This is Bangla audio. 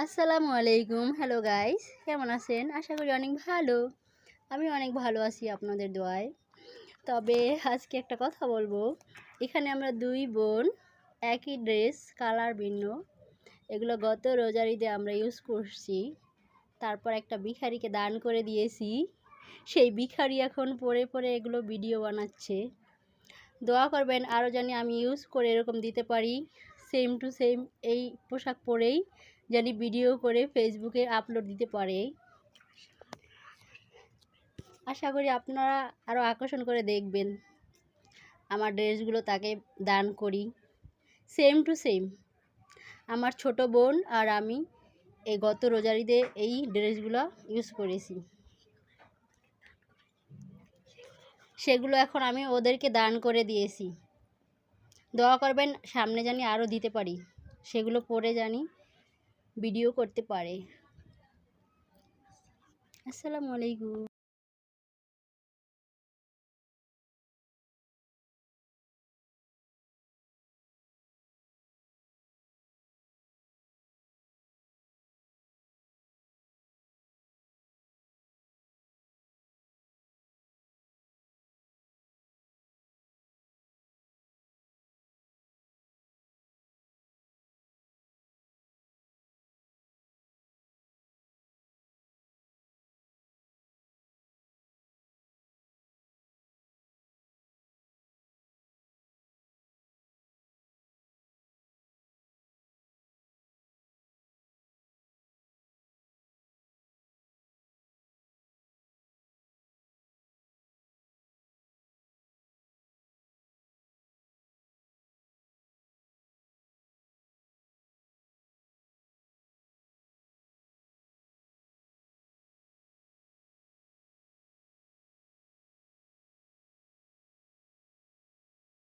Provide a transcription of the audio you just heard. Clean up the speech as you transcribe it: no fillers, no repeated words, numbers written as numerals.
আসসালামু আলাইকুম। হ্যালো গাইস, কেমন আছেন? আশা করি অনেক ভালো। আমি অনেক ভালো আছি আপনাদের দোয়ায়। তবে আজকে একটা কথা বলবো। এখানে আমরা দুই বোন একই ড্রেস, কালার ভিন্ন। এগুলো গত রোজার ঈদে আমরা ইউজ করছি। তারপর একটা ভিখারিকে দান করে দিয়েছি। সেই ভিখারি এখন পরে পরে এগুলো ভিডিও বানাচ্ছে। দোয়া করবেন আরও জানি আমি ইউজ করে এরকম দিতে পারি। সেম টু সেম এই পোশাক পরেই জানি ভিডিও করে ফেসবুকে আপলোড দিতে পারে। আশা করি আপনারা আরও আকর্ষণ করে দেখবেন আমার ড্রেসগুলো তাকে দান করি। সেম টু সেম আমার ছোট বোন আর আমি এই গত রোজার ঈদে এই ড্রেসগুলো ইউজ করেছি। সেগুলো এখন আমি ওদেরকে দান করে দিয়েছি। দোয়া করবেন সামনে জানি আরও দিতে পারি, সেগুলো পরে জানি ভিডিও করতে পারে। আসসালামু আলাইকুম।